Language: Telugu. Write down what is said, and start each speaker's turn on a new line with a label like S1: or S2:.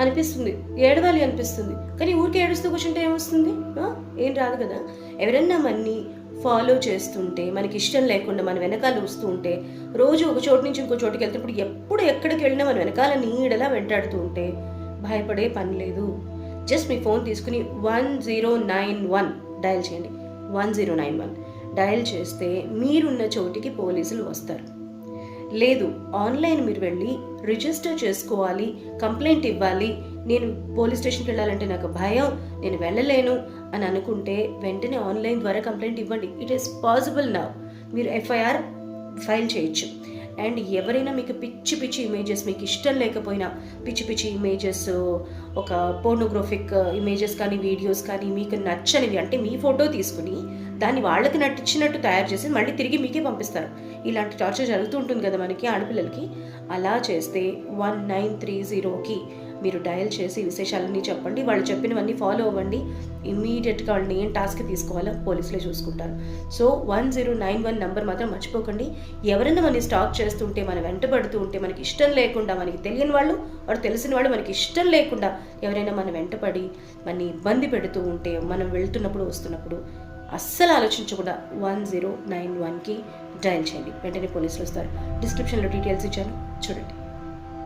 S1: అనిపిస్తుంది, ఏడవాలి అనిపిస్తుంది. కానీ ఊరికే ఏడుస్తూ కూర్చుంటే ఏమొస్తుంది? ఏం రాదు కదా. ఎవరన్నా మనని ఫాలో చేస్తుంటే, మనకి ఇష్టం లేకుండా మన వెనకాల వస్తూ ఉంటే, రోజు ఒక చోటు నుంచి ఇంకో చోటుకి వెళ్తున్నప్పుడు ఎప్పుడు ఎక్కడికి వెళ్ళినా మన వెనకాల నీడలా వెంటాడుతూ ఉంటే భయపడే పని లేదు. జస్ట్ మీ ఫోన్ తీసుకుని 1091 డయల్ చేయండి. 1091 డయల్ చేస్తే మీరున్న చోటికి పోలీసులు వస్తారు. లేదు, ఆన్లైన్ మీరు వెళ్ళి రిజిస్టర్ చేసుకోవాలి, కంప్లైంట్ ఇవ్వాలి, నేను పోలీస్ స్టేషన్కి వెళ్ళాలంటే నాకు భయం, నేను వెళ్ళలేను అని అనుకుంటే వెంటనే ఆన్లైన్ ద్వారా కంప్లైంట్ ఇవ్వండి. It is possible now. మీరు ఎఫ్ఐఆర్ ఫైల్ చేయొచ్చు. అండ్ ఎవరైనా మీకు పిచ్చి పిచ్చి ఇమేజెస్, మీకు ఇష్టం లేకపోయినా పిచ్చి పిచ్చి ఇమేజెస్, ఒక పోర్నోగ్రఫిక్ ఇమేజెస్ కానీ వీడియోస్ కానీ మీకు నచ్చనివి, అంటే మీ ఫోటో తీసుకుని దాన్ని వాళ్ళకి నచ్చినట్టు తయారు చేసి మళ్ళీ తిరిగి మీకే పంపిస్తారు. ఇలాంటి టార్చర్ జరుగుతూ ఉంటుంది కదా మనకి ఆడపిల్లలకి. అలా చేస్తే 1930కి మీరు డయల్ చేసి విశేషాలన్నీ చెప్పండి. వాళ్ళు చెప్పినవన్నీ ఫాలో అవ్వండి. ఇమీడియట్గా వాళ్ళని ఏం టాస్క్ తీసుకోవాలో పోలీసులే చూసుకుంటారు. సో 1091 నెంబర్ మాత్రం మర్చిపోకండి. ఎవరైనా మనని స్టాక్ చేస్తుంటే, మన వెంటబడుతూ ఉంటే, మనకి ఇష్టం లేకుండా, మనకి తెలియని వాళ్ళు వాడు తెలిసిన వాళ్ళు మనకి ఇష్టం లేకుండా ఎవరైనా మన వెంటపడి మనని ఇబ్బంది పెడుతూ ఉంటే, మనం వెళ్తున్నప్పుడు వస్తున్నప్పుడు అస్సలు ఆలోచించకుండా 1091కి డయల్ చేయండి. వెంటనే పోలీసులు వస్తారు. డిస్క్రిప్షన్లో డీటెయిల్స్ ఇచ్చాను, చూడండి.